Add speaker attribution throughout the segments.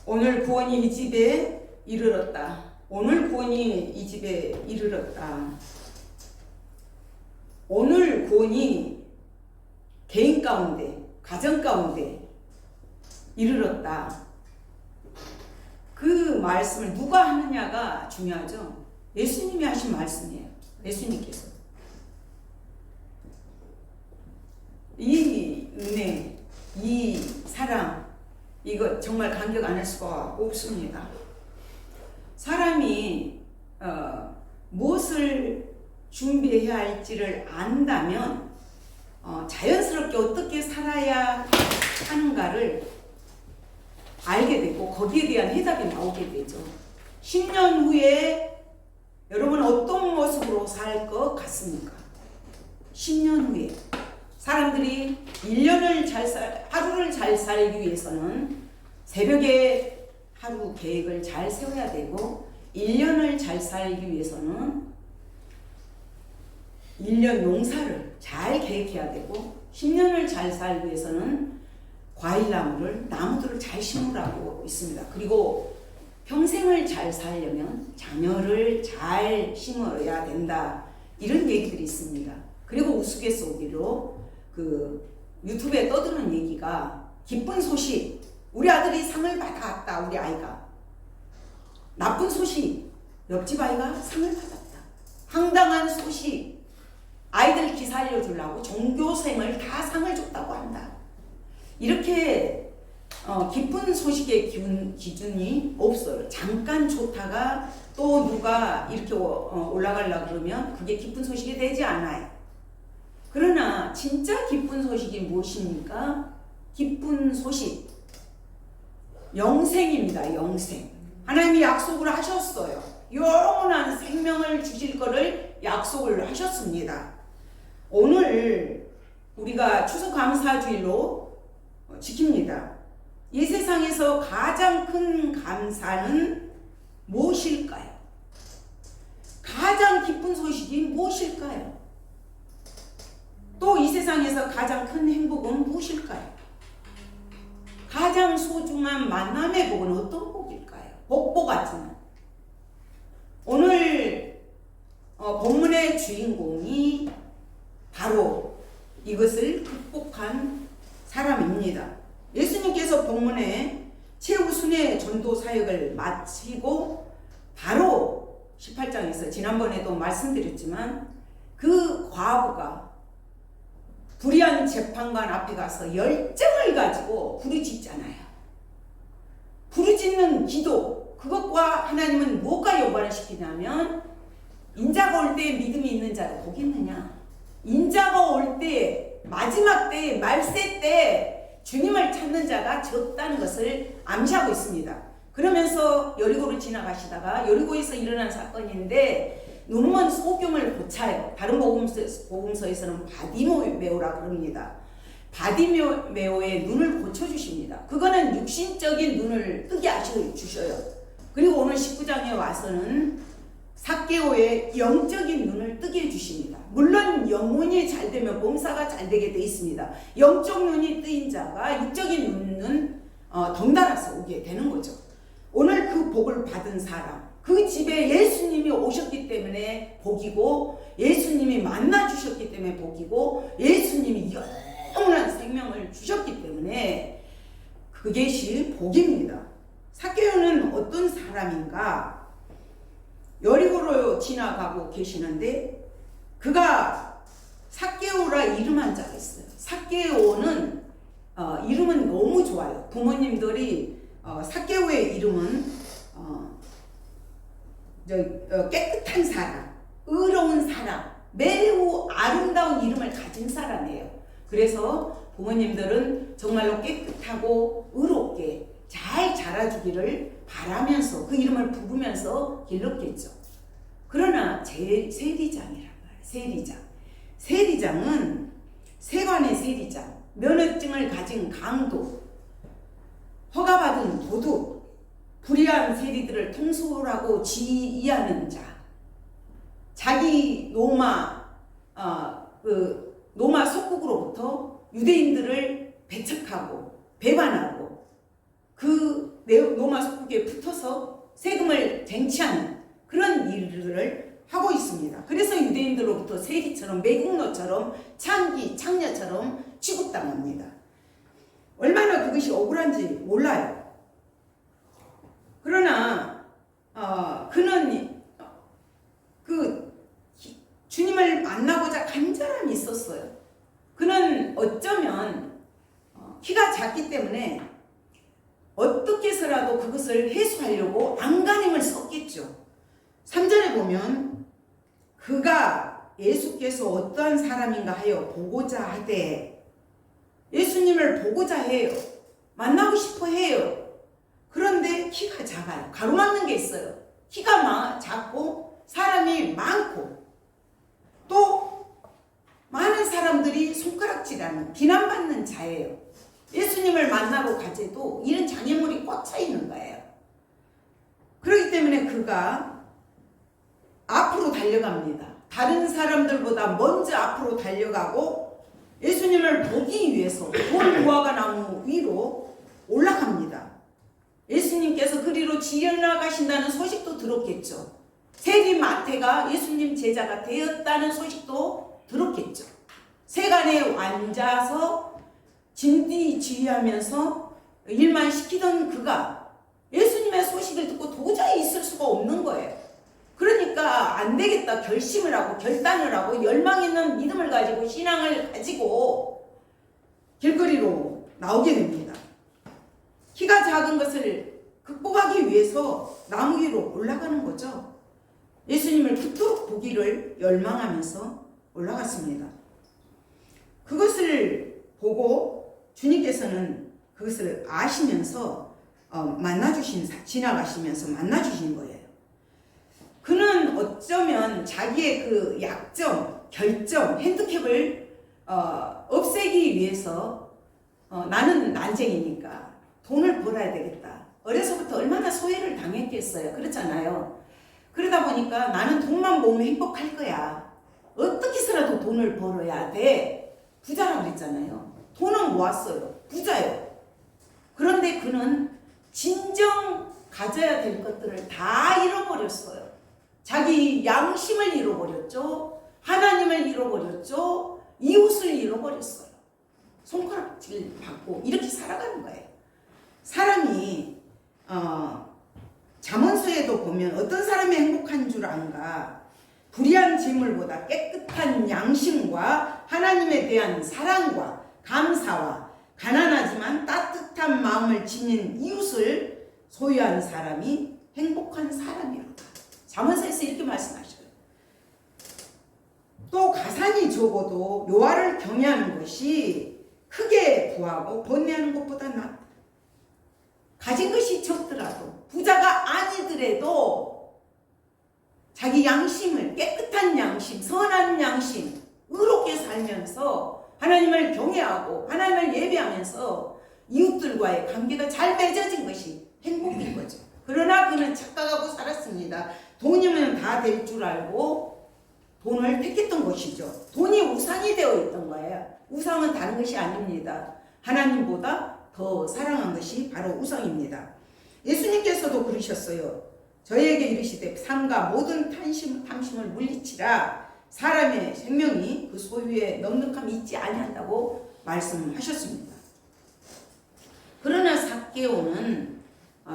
Speaker 1: 오늘 구원이 이 집에 이르렀다. 오늘 구원이 이 집에 이르렀다. 오늘 구원이 개인 가운데, 가정 가운데 이르렀다. 그 말씀을 누가 하느냐가 중요하죠. 예수님이 하신 말씀이에요. 예수님께서. 이 은혜, 이 사랑, 이거 정말 간격 안 할 수가 없습니다. 사람이 무엇을 준비해야 할지를 안다면 자연스럽게 어떻게 살아야 하는가를 알게 되고 거기에 대한 해답이 나오게 되죠. 10년 후에 여러분 어떤 모습으로 살 것 같습니까? 10년 후에 사람들이 1년을 하루를 잘 살기 위해서는 새벽에 하루 계획을 잘 세워야 되고 1년을 잘 살기 위해서는 1년 농사를 잘 계획해야 되고 10년을 잘 살기 위해서는 나무들을 잘 심으라고 있습니다. 그리고 평생을 잘 살려면 자녀를 잘 심어야 된다. 이런 얘기들이 있습니다. 그리고 우스갯소리로 그 유튜브에 떠드는 얘기가 기쁜 소식, 우리 아들이 상을 받았다. 우리 아이가. 나쁜 소식, 옆집 아이가 상을 받았다. 황당한 소식, 아이들 기살려 주려고 종교생을 다 상을 줬다고 한다. 이렇게 기쁜 소식의 기준이 없어요. 잠깐 좋다가 또 누가 이렇게 올라가려고 그러면 그게 기쁜 소식이 되지 않아요. 그러나 진짜 기쁜 소식이 무엇입니까? 기쁜 소식, 영생입니다. 영생. 하나님이 약속을 하셨어요. 영원한 생명을 주실 거를 약속을 하셨습니다. 오늘 우리가 추수감사주일로 지킵니다. 이 세상에서 가장 큰 감사는 무엇일까요? 가장 기쁜 소식이 무엇일까요? 또 이 세상에서 가장 큰 행복은 무엇일까요? 가장 소중한 만남의 복은 어떤 복일까요? 복같지만 오늘 본문의 주인공이 바로 이것을 극복한 사람입니다. 예수님께서 본문에 최우순의 전도 사역을 마치고 바로 18장에서 지난번에도 말씀드렸지만 그 과부가 불의한 재판관 앞에 가서 열정을 가지고 부르짖잖아요. 부르짖는 기도, 그것과 하나님은 뭐가 연관을 시키냐면 인자가 올 때에 믿음이 있는 자가 복이 있느냐. 인자가 올 때, 마지막 때에, 말세 때 주님을 찾는 자가 적다는 것을 암시하고 있습니다. 그러면서 여리고를 지나가시다가 여리고에서 일어난 사건인데 눈먼 소경을 고쳐요. 다른 복음서에서는 바디메오라 그럽니다. 바디메오의 눈을 고쳐주십니다. 그거는 육신적인 눈을 뜨게 하셔주셔요. 그리고 오늘 19장에 와서는 삭개오의 영적인 눈을 뜨게 해주십니다. 물론 영혼이 잘 되면 범사가 잘 되게 돼 있습니다. 영적 눈이 뜨인 자가 육적인 눈은 덩달아서 오게 되는 거죠. 오늘 그 복을 받은 사람, 그 집에 예수님이 오셨기 때문에 복이고 예수님이 만나주셨기 때문에 복이고 예수님이 영원한 생명을 주셨기 때문에 그것이 복입니다. 삭개오는 어떤 사람인가? 여리고로 지나가고 계시는데 그가 삭개오라 이름한 자가 있어요. 삭개오는 이름은 너무 좋아요. 부모님들이 삭개오의 이름은 깨끗한 사람, 의로운 사람, 매우 아름다운 이름을 가진 사람이에요. 그래서 부모님들은 정말로 깨끗하고 의롭게 잘 자라주기를 바라면서 그 이름을 부르면서 길렀겠죠. 그러나 세리장이란 말이에요. 세리장은 세관의 세리장, 면허증을 가진 강도, 허가받은 도둑, 불의한 세리들을 통솔하고 지휘하는 자, 자기 로마 속국으로부터 유대인들을 배척하고 배반하고 그 로마 속국에 붙어서 세금을 쟁취하는 그런 일들을 하고 있습니다. 그래서 유대인들로부터 세리처럼 매국노처럼 창녀처럼 취급당합니다. 얼마나 그것이 억울한지 몰라요. 그러나 그는 주님을 만나고자 간절함이 있었어요. 그는 어쩌면 키가 작기 때문에 어떻게 해서라도 그것을 해소하려고 안간힘을 썼겠죠. 3절에 보면 그가 예수께서 어떠한 사람인가 하여 보고자 하되, 예수님을 보고자 해요. 만나고 싶어 해요. 그런데 키가 작아요. 가로막는 게 있어요. 키가 작고 사람이 많고 또 많은 사람들이 손가락질하는 비난받는 자예요. 예수님을 만나러 가재도 이런 장애물이 꽉 차 있는 거예요. 그렇기 때문에 그가 앞으로 달려갑니다. 다른 사람들보다 먼저 앞으로 달려가고 예수님을 보기 위해서 돌무화과 나무 위로 올라갑니다. 예수님께서 그리로 지나가신다는 소식도 들었겠죠. 세리 마태가 예수님 제자가 되었다는 소식도 들었겠죠. 세간에 앉아서 진디지휘하면서 일만 시키던 그가 예수님의 소식을 듣고 도저히 있을 수가 없는 거예요. 그러니까 안 되겠다 결심을 하고 결단을 하고 열망 있는 믿음을 가지고 신앙을 가지고 길거리로 나오게 됩니다. 키가 작은 것을 극복하기 위해서 나무 위로 올라가는 거죠. 예수님을 붙도록 보기를 열망하면서 올라갔습니다. 그것을 보고 주님께서는 그것을 아시면서 지나가시면서 만나주신 거예요. 그는 어쩌면 자기의 그 약점, 결점, 핸디캡을 없애기 위해서 나는 난쟁이니까 돈을 벌어야 되겠다. 어려서부터 얼마나 소외를 당했겠어요. 그렇잖아요. 그러다 보니까 나는 돈만 모으면 행복할 거야. 어떻게 해서라도 돈을 벌어야 돼. 부자라고 그랬잖아요. 돈은 모았어요. 부자예요. 그런데 그는 진정 가져야 될 것들을 다 잃어버렸어요. 자기 양심을 잃어버렸죠. 하나님을 잃어버렸죠. 이웃을 잃어버렸어요. 손가락질 받고 이렇게 살아가는 거예요. 사람이 잠언서에도 보면 어떤 사람이 행복한 줄 안가? 불의한 재물보다 깨끗한 양심과 하나님에 대한 사랑과 감사와 가난하지만 따뜻한 마음을 지닌 이웃을 소유한 사람이 행복한 사람이로다. 잠언서에서 이렇게 말씀하셔요. 또 가산이 적어도 여호와를 경외하는 것이 크게 부하고 번뇌하는 것보다 낫다. 가진 것이 적더라도 부자가 아니더라도 자기 양심을 깨끗한 양심, 선한 양심, 의롭게 살면서 하나님을 경외하고 하나님을 예배하면서 이웃들과의 관계가 잘 맺어진 것이 행복인 거죠. 그러나 그는 착각하고 살았습니다. 돈이면 다 될 줄 알고 돈을 택했던 것이죠. 돈이 우상이 되어 있던 거예요. 우상은 다른 것이 아닙니다. 하나님보다 더 사랑한 것이 바로 우상입니다. 예수님께서도 그러셨어요. 저에게 이르시되 삼가 모든 탐심을 물리치라. 사람의 생명이 그 소유에 넉넉함이 있지 아니한다고 말씀하셨습니다. 그러나 삭개오는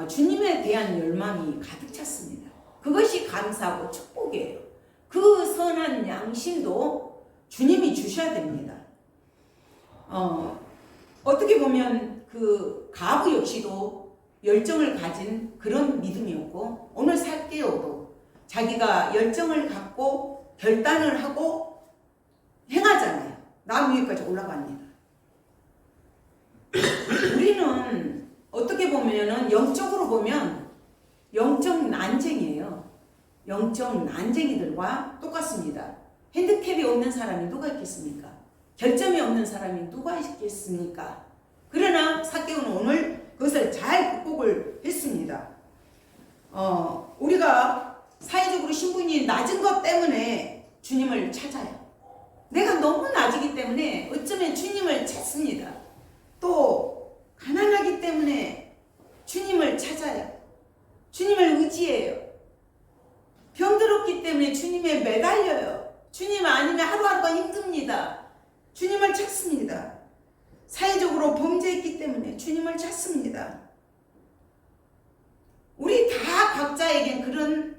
Speaker 1: 주님에 대한 열망이 가득 찼습니다. 그것이 감사하고 축복이에요. 그 선한 양심도 주님이 주셔야 됩니다. 어떻게 보면 그 가부 역시도 열정을 가진 그런 믿음이었고, 오늘 삭개오도 자기가 열정을 갖고 결단을 하고 행하잖아요. 나무 위에까지 올라갑니다. 우리는 어떻게 보면은 영적으로 보면 영적 난쟁이에요. 영적 난쟁이들과 똑같습니다. 핸디캡이 없는 사람이 누가 있겠습니까? 결점이 없는 사람이 누가 있겠습니까? 그러나 삭개오는 오늘 그것을 잘 극복을 했습니다. 우리가 사회적으로 신분이 낮은 것 때문에 주님을 찾아요. 내가 너무 낮이기 때문에 어쩌면 주님을 찾습니다. 또 가난하기 때문에 주님을 찾아요. 주님을 의지해요. 병들었기 때문에 주님에 매달려요. 주님 아니면 하루하루가 힘듭니다. 주님을 찾습니다. 사회적으로 범죄했기 때문에 주님을 찾습니다. 우리 다 각자에겐 그런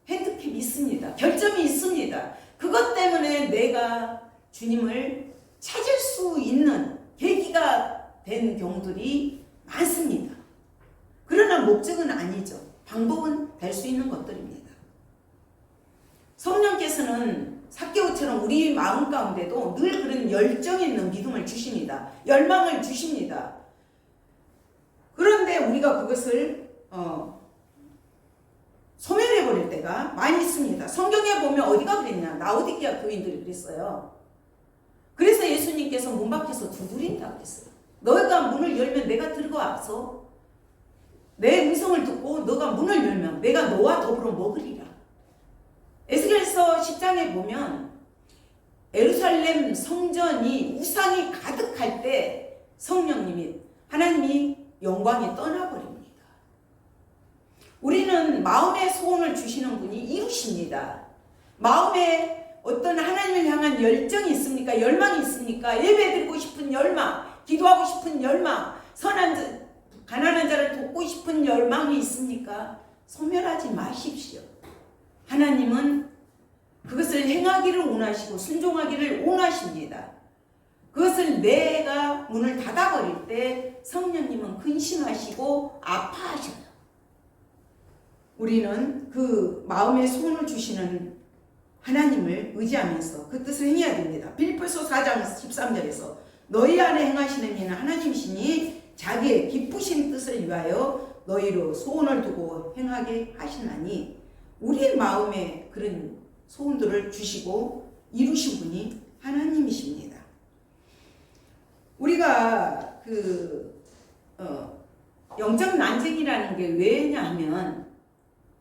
Speaker 1: 핸디캡이 있습니다. 결점이 있습니다. 그것 때문에 내가 주님을 찾을 수 있는 계기가 된 경우들이 많습니다. 그러나 목적은 아니죠. 방법은 될 수 있는 것들입니다. 성령께서는 삭개오처럼 우리 마음 가운데도 늘 그런 열정 있는 믿음을 주십니다. 열망을 주십니다. 그런데 우리가 그것을 소멸해버릴 때가 많이 있습니다. 성경에 보면 어디가 그랬냐? 라오디게아 교인들이 그랬어요. 그래서 예수님께서 문 밖에서 두드린다고 그랬어요. 너희가 문을 열면 내가 들어와서 내 음성을 듣고 너가 문을 열면 내가 너와 더불어 먹으리라. 에스겔서 10장에 보면 예루살렘 성전이 우상이 가득할 때 성령님이 하나님이 영광이 떠나버립니다. 우리는 마음의 소원을 주시는 분이 이루십니다. 마음에 어떤 하나님을 향한 열정이 있습니까? 열망이 있습니까? 예배드리고 싶은 열망, 기도하고 싶은 열망, 가난한 자를 돕고 싶은 열망이 있습니까? 소멸하지 마십시오. 하나님은 그것을 행하기를 원하시고 순종하기를 원하십니다. 그것을 내가 문을 닫아버릴 때 성령님은 근심하시고 아파하셔요. 우리는 그 마음의 소원을 주시는 하나님을 의지하면서 그 뜻을 행해야 됩니다. 빌립보서 4장 13절에서 너희 안에 행하시는 이는 하나님이시니 자기의 기쁘신 뜻을 위하여 너희로 소원을 두고 행하게 하시나니 우리의 마음에 그런 소원들을 주시고 이루신 분이 하나님이십니다. 우리가 영적 난쟁이라는 게 왜냐 하면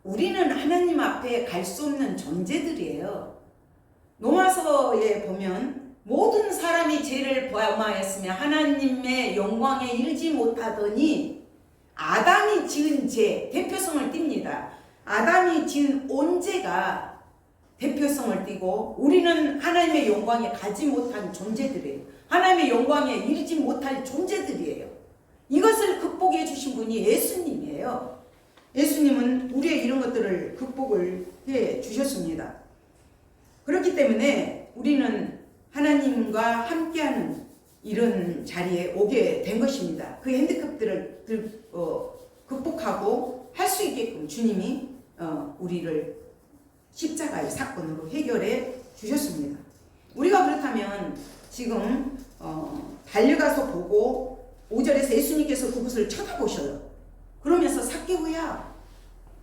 Speaker 1: 우리는 하나님 앞에 갈 수 없는 존재들이에요. 로마서에 보면 모든 사람이 죄를 범하였으며 하나님의 영광에 이르지 못하더니 아담이 지은 죄, 대표성을 띱니다. 아담이 지은 온 죄가 대표성을 띠고 우리는 하나님의 영광에 가지 못한 존재들이에요. 하나님의 영광에 이르지 못할 존재들이에요. 이것을 극복해 주신 분이 예수님이에요. 예수님은 우리의 이런 것들을 극복을 해 주셨습니다. 그렇기 때문에 우리는 하나님과 함께하는 이런 자리에 오게 된 것입니다. 그 핸디캡들을 극복하고 할 수 있게끔 주님이 우리를 십자가의 사건으로 해결해 주셨습니다. 우리가 그렇다면 지금 달려가서 보고 5절에서 예수님께서 그곳을 쳐다보셔요. 그러면서 삭개오야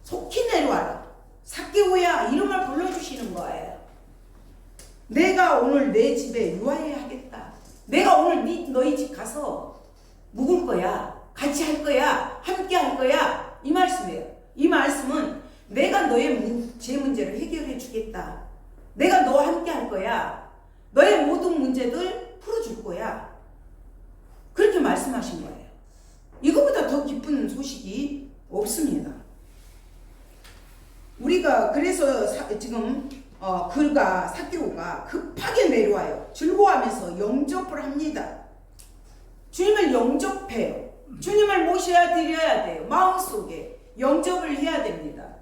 Speaker 1: 속히 내려와라. 삭개오야 이름을 불러주시는 거예요. 내가 오늘 내 집에 유하여야 하겠다. 내가 오늘 너희 집 가서 묵을 거야. 같이 할 거야. 함께 할 거야. 이 말씀이에요. 이 말씀은 내가 너의 제 문제를 해결해 주겠다. 내가 너와 함께 할 거야. 너의 모든 문제들 풀어줄 거야. 그렇게 말씀하신 거예요. 이거보다 더 기쁜 소식이 없습니다. 우리가 그래서 지금 그가 삭개오가 급하게 내려와요. 즐거워하면서 영접을 합니다. 주님을 영접해요. 주님을 모셔야 드려야 돼요. 마음속에 영접을 해야 됩니다.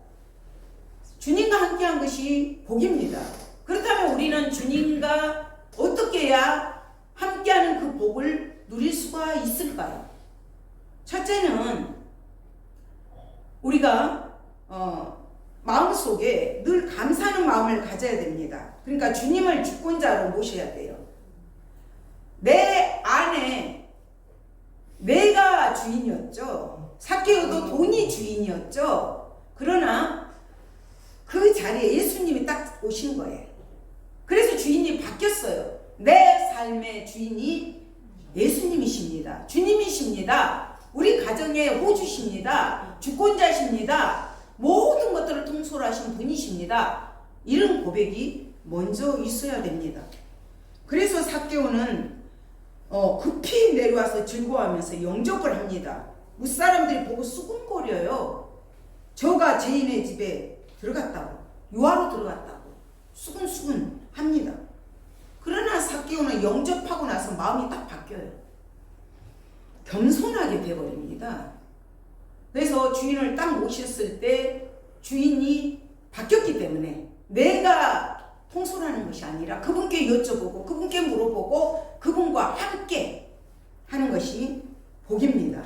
Speaker 1: 주님과 함께한 것이 복입니다. 그렇다면 우리는 주님과 어떻게 해야 함께하는 그 복을 누릴 수가 있을까요? 첫째는 우리가 마음속에 늘 감사하는 마음을 가져야 됩니다. 그러니까 주님을 주권자로 모셔야 돼요. 내 안에 내가 주인이었죠. 삭개오도 돈이 주인이었죠. 그러나 그 자리에 예수님이 딱 오신 거예요. 그래서 주인이 바뀌었어요. 내 삶의 주인이 예수님이십니다. 주님이십니다. 우리 가정의 호주십니다. 주권자십니다. 모든 것들을 통솔하신 분이십니다. 이런 고백이 먼저 있어야 됩니다. 그래서 삭개오는 급히 내려와서 즐거워하면서 영접을 합니다. 무사람들이 보고 수군거려요. 저가 죄인의 집에 들어갔다고, 유아로 들어갔다고 수군수군 합니다. 그러나 삭개오는 영접하고 나서 마음이 딱 바뀌어요. 겸손하게 돼버립니다. 그래서 주인을 딱 모셨을 때 주인이 바뀌었기 때문에 내가 통솔하는 것이 아니라 그분께 여쭤보고 그분께 물어보고 그분과 함께 하는 것이 복입니다.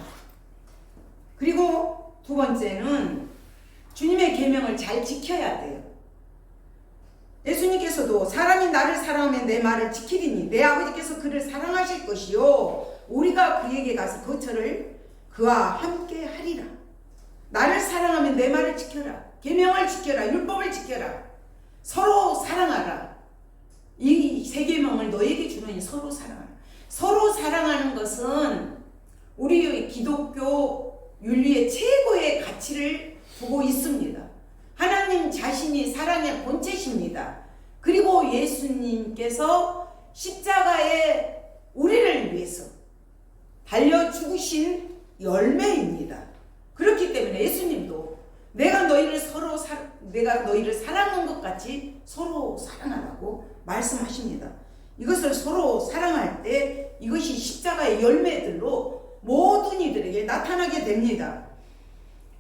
Speaker 1: 그리고 두 번째는 주님의 계명을 잘 지켜야 돼요. 예수님께서도 사람이 나를 사랑하면 내 말을 지키리니 내 아버지께서 그를 사랑하실 것이요 우리가 그에게 가서 거처를 그와 함께 하리라. 나를 사랑하면 내 말을 지켜라. 계명을 지켜라. 율법을 지켜라. 서로 사랑하라. 이 세 계명을 너에게 주노니 서로 사랑하라. 서로 사랑하는 것은 우리 기독교 윤리의 최고의 가치를 두고 있습니다. 하나님 자신이 사랑의 본체십니다. 그리고 예수님께서 십자가에 우리를 위해서 달려 죽으신 열매입니다. 그렇기 때문에 예수님도 내가 너희를 사랑한 것 같이 서로 사랑하라고 말씀하십니다. 이것을 서로 사랑할 때 이것이 십자가의 열매들로 모든 이들에게 나타나게 됩니다.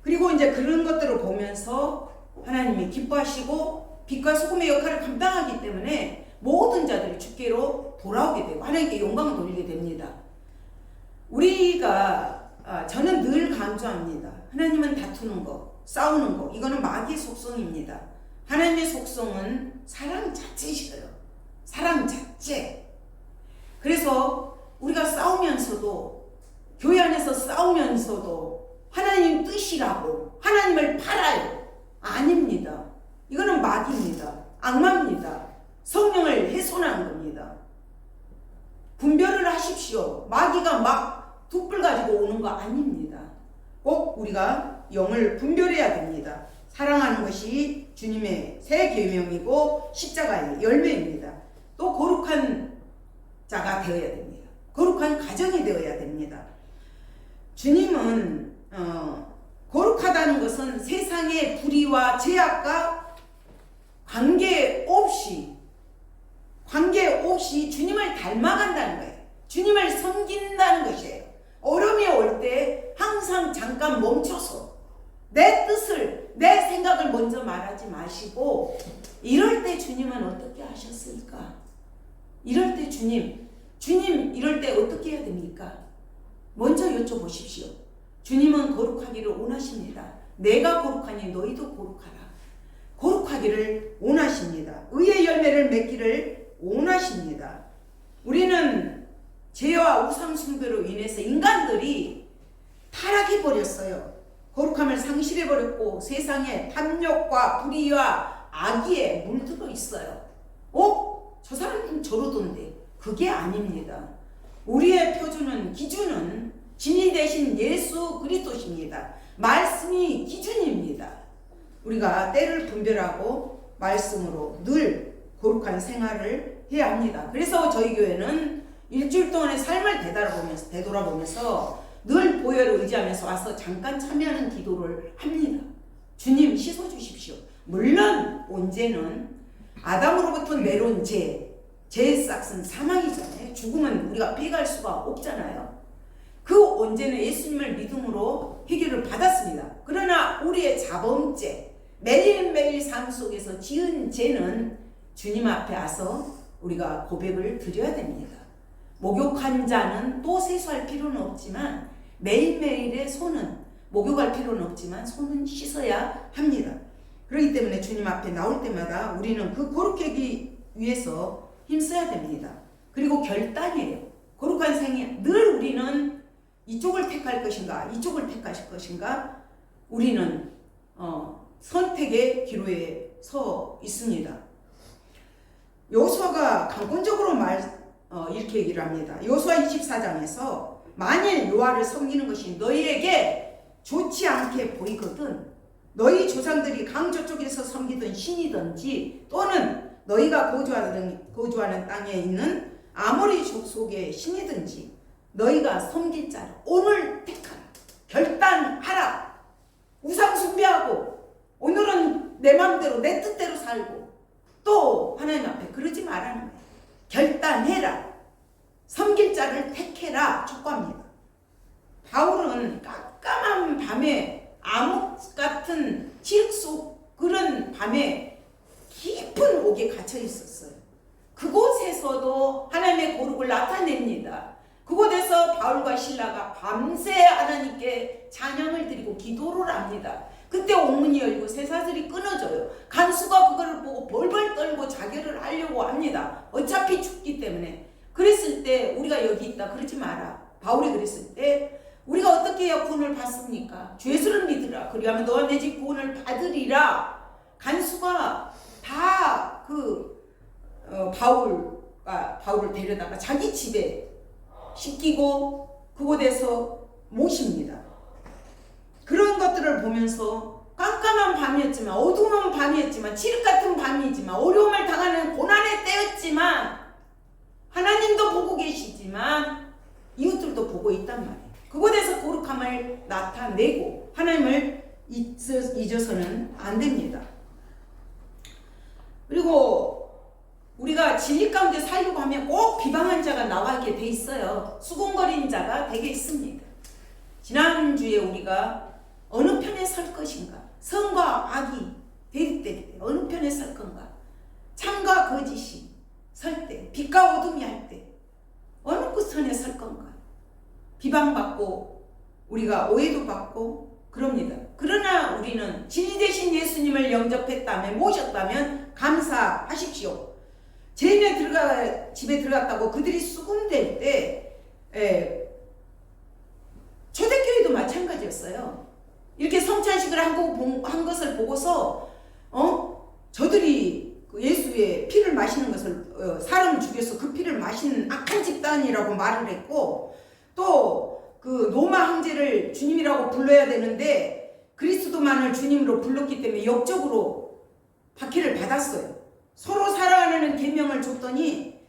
Speaker 1: 그리고 이제 그런 것들을 보면서 하나님이 기뻐하시고 빛과 소금의 역할을 감당하기 때문에 모든 자들이 주께로 돌아오게 되고 하나님께 영광을 돌리게 됩니다. 저는 늘 강조합니다. 하나님은 다투는 거, 싸우는 거, 이거는 마귀의 속성입니다. 하나님의 속성은 사랑 자체이셔요. 사랑 자체. 그래서 우리가 싸우면서도, 교회 안에서 싸우면서도 하나님 뜻이라고 하나님을 팔아요. 아닙니다. 이거는 마귀입니다. 악마입니다. 성령을 훼손한 겁니다. 분별을 하십시오. 마귀가 막 툭불 가지고 오는 거 아닙니다. 꼭 우리가 영을 분별해야 됩니다. 사랑하는 것이 주님의 새 계명이고 십자가의 열매입니다. 또 거룩한 자가 되어야 됩니다. 거룩한 가정이 되어야 됩니다. 주님은 거룩하다는 것은 세상의 불의와 죄악과 관계없이 주님을 닮아간다는 거예요. 주님을 섬긴다는 것이에요. 어려움이 올 때 항상 잠깐 멈춰서 내 뜻을, 내 생각을 먼저 말하지 마시고 이럴 때 주님은 어떻게 하셨을까? 이럴 때 주님 이럴 때 어떻게 해야 됩니까? 먼저 여쭤보십시오. 주님은 거룩하기를 원하십니다. 내가 거룩하니 너희도 거룩하라. 거룩하기를 원하십니다. 의의 열매를 맺기를 원하십니다. 우리는 죄와 우상 숭배로 인해서 인간들이 타락해버렸어요. 거룩함을 상실해버렸고 세상에 탐욕과 불의와 악의에 물들어 있어요. 저 사람은 저러던데. 그게 아닙니다. 우리의 표준은, 기준은 진리 대신 예수 그리스도십니다. 말씀이 기준입니다. 우리가 때를 분별하고 말씀으로 늘 거룩한 생활을 해야 합니다. 그래서 저희 교회는 일주일 동안의 삶을 되돌아보면서 늘 보혈을 의지하면서 와서 잠깐 참여하는 기도를 합니다. 주님 씻어주십시오. 물론 언제는 아담으로부터 내려온 죄의 싹은 사망이잖아요. 죽음은 우리가 피할 수가 없잖아요. 그 언제는 예수님을 믿음으로 해결을 받았습니다. 그러나 우리의 자범죄, 매일매일 삶 속에서 지은 죄는 주님 앞에 와서 우리가 고백을 드려야 됩니다. 목욕한 자는 또 세수할 필요는 없지만 매일매일의 손은, 목욕할 필요는 없지만 손은 씻어야 합니다. 그렇기 때문에 주님 앞에 나올 때마다 우리는 그 거룩하기 위해서 힘써야 됩니다. 그리고 결단이에요. 거룩한 생애, 늘 우리는 이쪽을 택할 것인가 이쪽을 택할 것인가, 우리는 선택의 기로에 서 있습니다. 여호수아가 강권적으로 이렇게 얘기를 합니다. 여호수아 24장에서 만일 여호와를 섬기는 것이 너희에게 좋지 않게 보이거든 너희 조상들이 강저 쪽에서 섬기던 신이든지 또는 너희가 거주하는 땅에 있는 아모리 족속의 신이든지 너희가 섬길 자를 오늘 택하라. 결단하라. 우상 숭배하고 오늘은 내 마음대로 내 뜻대로 살고 또 하나님 앞에 그러지 말라는 거예요. 결단해라. 섬길 자를 택해라 촉구합니다. 바울은 깜깜한 밤에 암흑 같은 지륵 속 그런 밤에 깊은 옥에 갇혀 있었어요. 그곳에서도 하나님의 거룩을 나타냅니다. 그곳에서 바울과 실라가 밤새 하나님께 찬양을 드리고 기도를 합니다. 그때 옥문이 열리고 쇠사슬이 끊어져요. 간수가 그거를 보고 벌벌 떨고 자결을 하려고 합니다. 어차피 죽기 때문에. 그랬을 때 우리가 여기 있다 그러지 마라. 바울이 그랬을 때 우리가 어떻게 해야 구원을 받습니까? 주 예수를 믿으라. 그리하면 너와 내 집 구원을 받으리라. 간수가 다 바울을 데려다가 자기 집에 씻기고 그곳에서 모십니다. 그런 것들을 보면서 깜깜한 밤이었지만 어두운 밤이었지만 칠흑 같은 밤이지만 어려움을 당하는 고난의 때였지만 하나님도 보고 계시지만 이웃들도 보고 있단 말이에요. 그곳에서 거룩함을 나타내고 하나님을 잊어서는 안 됩니다. 그리고 우리가 진리 가운데 살려고 하면 꼭 비방한 자가 나가게 돼 있어요. 수군거리는 자가 되게 있습니다. 지난주에 우리가 어느 편에 설 것인가? 선과 악이 대립될 때 어느 편에 설 건가? 참과 거짓이 설 때, 빛과 어둠이 할 때 어느 편에 설 건가? 비방받고 우리가 오해도 받고 그럽니다. 그러나 우리는 진리 되신 예수님을 영접했다면 모셨다면 감사하십시오. 집에 들어갔다고 그들이 수군될 때 초대교회도 마찬가지였어요. 이렇게 성찬식을 한 것을 보고서 저들이 예수의 피를 마시는 것을 사람을 죽여서 그 피를 마시는 악한 집단이라고 말을 했고 또 그 로마 황제를 주님이라고 불러야 되는데 그리스도만을 주님으로 불렀기 때문에 역적으로 박해를 받았어요. 서로 사랑하는 계명을 줬더니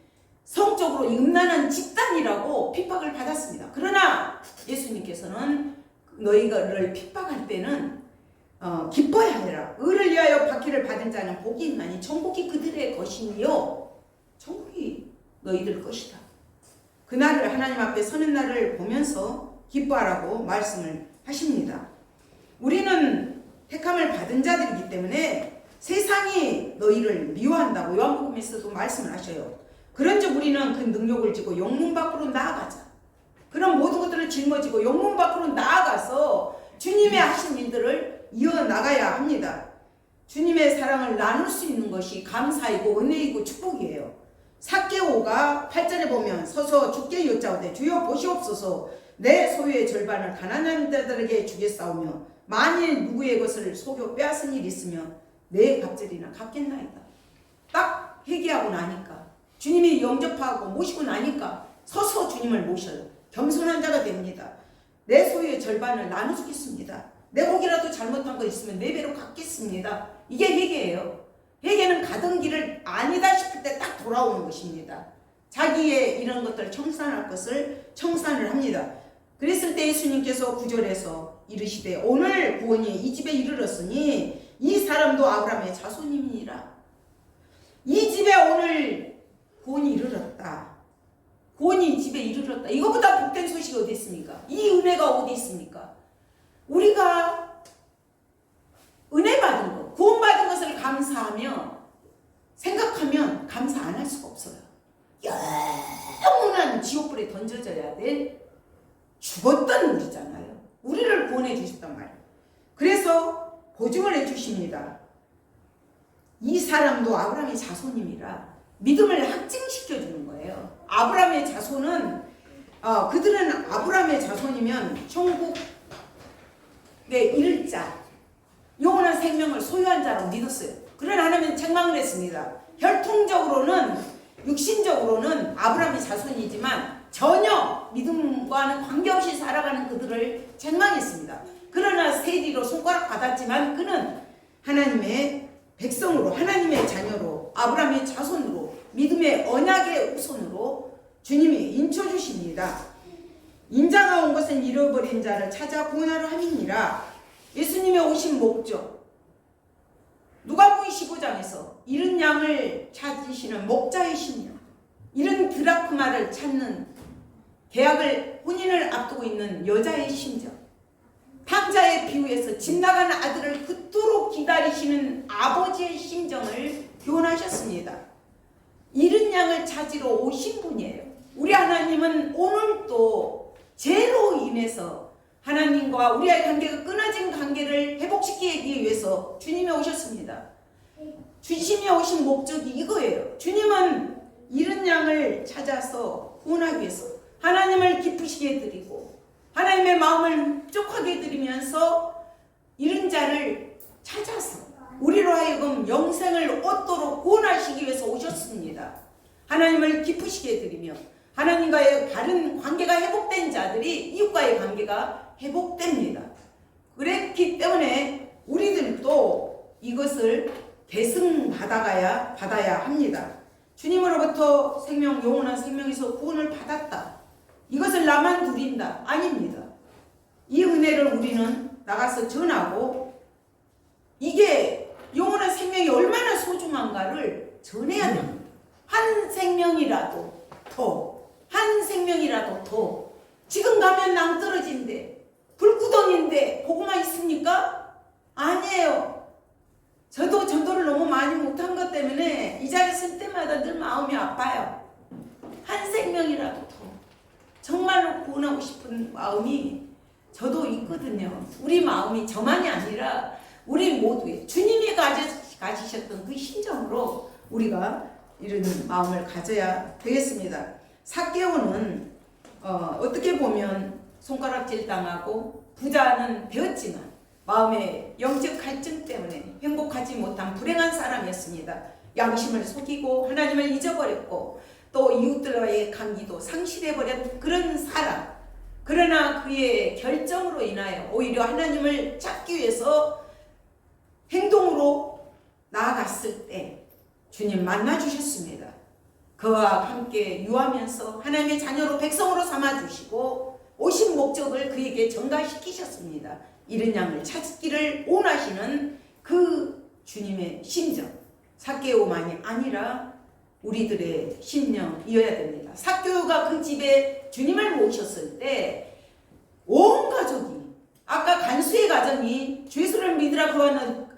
Speaker 1: 성적으로 음란한 집단이라고 핍박을 받았습니다. 그러나 예수님께서는 너희를 핍박할 때는 기뻐야 하라. 의를 위하여 박해를 받은 자는 복이 있나니 천국이 그들의 것이며 천국이 너희들 것이다. 그날을 하나님 앞에 서는 날을 보면서 기뻐하라고 말씀을 하십니다. 우리는 택함을 받은 자들이기 때문에 세상이 너희를 미워한다고 요한복음에서도 말씀을 하셔요. 그런즉 우리는 그 능력을 지고 영문 밖으로 나아가자. 그런 모든 것들을 짊어지고 영문 밖으로 나아가서 주님의 하신 일들을 이어나가야 합니다. 주님의 사랑을 나눌 수 있는 것이 감사이고 은혜이고 축복이에요. 삭개오가 8절에 보면 서서 주께 여짜오되 주여 보시옵소서 내 소유의 절반을 가난한 자들에게 주겠사오며 만일 누구의 것을 속여 빼앗은 일이 있으면 내 갑절이나 갚겠나이다. 딱 회개하고 나니까 주님이 영접하고 모시고 나니까 서서 주님을 모셔요. 겸손한 자가 됩니다. 내 소유의 절반을 나눠주겠습니다. 내 혹이라도 잘못한 거 있으면 4배로 갚겠습니다. 이게 회개예요. 회개는 가던 길을 아니다 싶을 때 딱 돌아오는 것입니다. 자기의 이런 것들을 청산할 것을 청산을 합니다. 그랬을 때 예수님께서 9절에서 이르시되 오늘 구원이 이 집에 이르렀으니 이 사람도 아브라함의 자손이니라. 이 집에 오늘 구원이 이르렀다. 구원이 이 집에 이르렀다. 이거보다 복된 소식이 어디 있습니까? 이 은혜가 어디 있습니까? 우리가 은혜 받은 것, 구원 받은 것을 감사하며 생각하면 감사 안 할 수가 없어요. 영원한 지옥불에 던져져야 될 죽었던 우리잖아요. 우리를 구원해 주셨단 말이에요. 그래서 보증을 해 주십니다. 이 사람도 아브라함의 자손임이라 믿음을 확증시켜 주는 거예요. 아브라함의 자손은 그들은 아브라함의 자손이면 천국에 이를 자, 영원한 생명을 소유한 자라고 믿었어요. 그러나 하나님은 책망을 했습니다. 혈통적으로는 육신적으로는 아브라함의 자손이지만 전혀 믿음과는 관계없이 살아가는 그들을 책망했습니다. 그러나 세리로 손가락 받았지만 그는 하나님의 백성으로 하나님의 자녀로 아브라함의 자손으로 믿음의 언약의 후손으로 주님이 인쳐주십니다. 인자가 온 것은 잃어버린 자를 찾아 구원하려 함이니라. 예수님의 오신 목적, 누가복음 15장에서 잃은 양을 찾으시는 목자이시며 잃은 드라크마를 찾는 혼인을 앞두고 있는 여자의 심정, 탕자의 비유에서 집 나간 아들을 그토록 기다리시는 아버지의 심정을 교훈하셨습니다. 잃은 양을 찾으러 오신 분이에요. 우리 하나님은 오늘도 죄로 인해서 하나님과 우리의 관계가 끊어진 관계를 회복시키기 위해서 주님이 오셨습니다. 주님이 오신 목적이 이거예요. 주님은 잃은 양을 찾아서 구원하기 위해서 하나님을 기쁘시게 해드리고 하나님의 마음을 흡족하게 해드리면서 잃은 자를 찾아서 우리로 하여금 영생을 얻도록 구원하시기 위해서 오셨습니다. 하나님을 기쁘시게 해드리며 하나님과의 바른 관계가 회복된 자들이 이웃과의 관계가 회복됩니다. 그랬기 때문에 우리들도 이것을 계승받아야 합니다. 주님으로부터 생명, 영원한 생명에서 구원을 받았다. 이것을 나만 누린다. 아닙니다. 이 은혜를 우리는 나가서 전하고 이게 영원한 생명이 얼마나 소중한가를 전해야 됩니다. 한 생명이라도 더. 지금 가면 낭떠러지인데 불구덩인데 보고만 있습니까? 아니에요. 저도 전도를 너무 많이 못한 것 때문에 이 자리에 쓸 때마다 늘 마음이 아파요. 한 생명이라도 더 정말로 구원하고 싶은 마음이 저도 있거든요. 우리 마음이 저만이 아니라 우리 모두의 주님이 가지셨던 그 심정으로 우리가 이런 마음을 가져야 되겠습니다. 삭개오는 어떻게 보면 손가락질 당하고 부자는 되었지만 마음의 영적 갈증 때문에 행복하지 못한 불행한 사람이었습니다. 양심을 속이고 하나님을 잊어버렸고 또 이웃들과의 관계도 상실해버린 그런 사람. 그러나 그의 결정으로 인하여 오히려 하나님을 찾기 위해서 행동으로 나아갔을 때 주님 만나주셨습니다. 그와 함께 유하면서 하나님의 자녀로 백성으로 삼아주시고 오신 목적을 그에게 전가시키셨습니다. 잃은 양을 찾기를 원하시는 그 주님의 심정, 삭개오만이 아니라 우리들의 심령이어야 됩니다. 삭개오가 그 집에 주님을 모셨을 때 온 가족이, 아까 간수의 가정이 죄수를 믿으라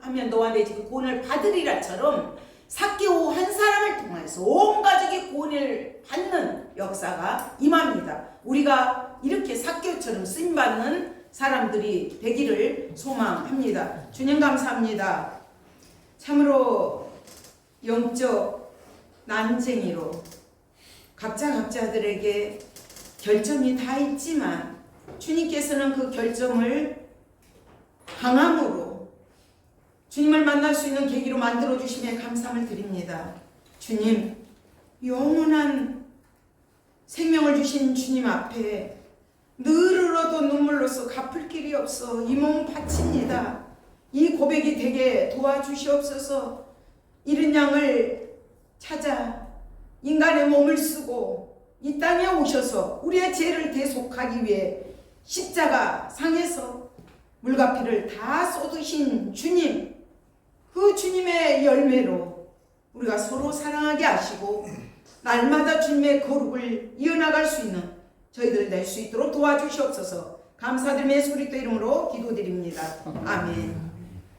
Speaker 1: 하면 너와 내 집이 구원을 받으리라처럼 삭개오 한 사람을 통해서 온 가족이 구원을 받는 역사가 임합니다. 우리가 이렇게 삭개오처럼 쓰임받는 사람들이 되기를 소망합니다. 주님 감사합니다. 참으로 영적 난쟁이로 각자들에게 결점이 다 있지만 주님께서는 그 결점을 강함으로 주님을 만날 수 있는 계기로 만들어주심에 감사함을 드립니다. 주님, 영원한 생명을 주신 주님 앞에 늘 울어도 눈물로써 갚을 길이 없어 이 몸 바칩니다. 이 고백이 되게 도와주시옵소서. 잃은 양을 찾아 인간의 몸을 쓰고 이 땅에 오셔서 우리의 죄를 대속하기 위해 십자가 상에서 물과 피를 다 쏟으신 주님, 그 주님의 열매로 우리가 서로 사랑하게 하시고 날마다 주님의 거룩을 이어나갈 수 있는 저희들 될 수 있도록 도와주시옵소서. 감사드리며 예수 그리스도 이름으로 기도드립니다. 아멘.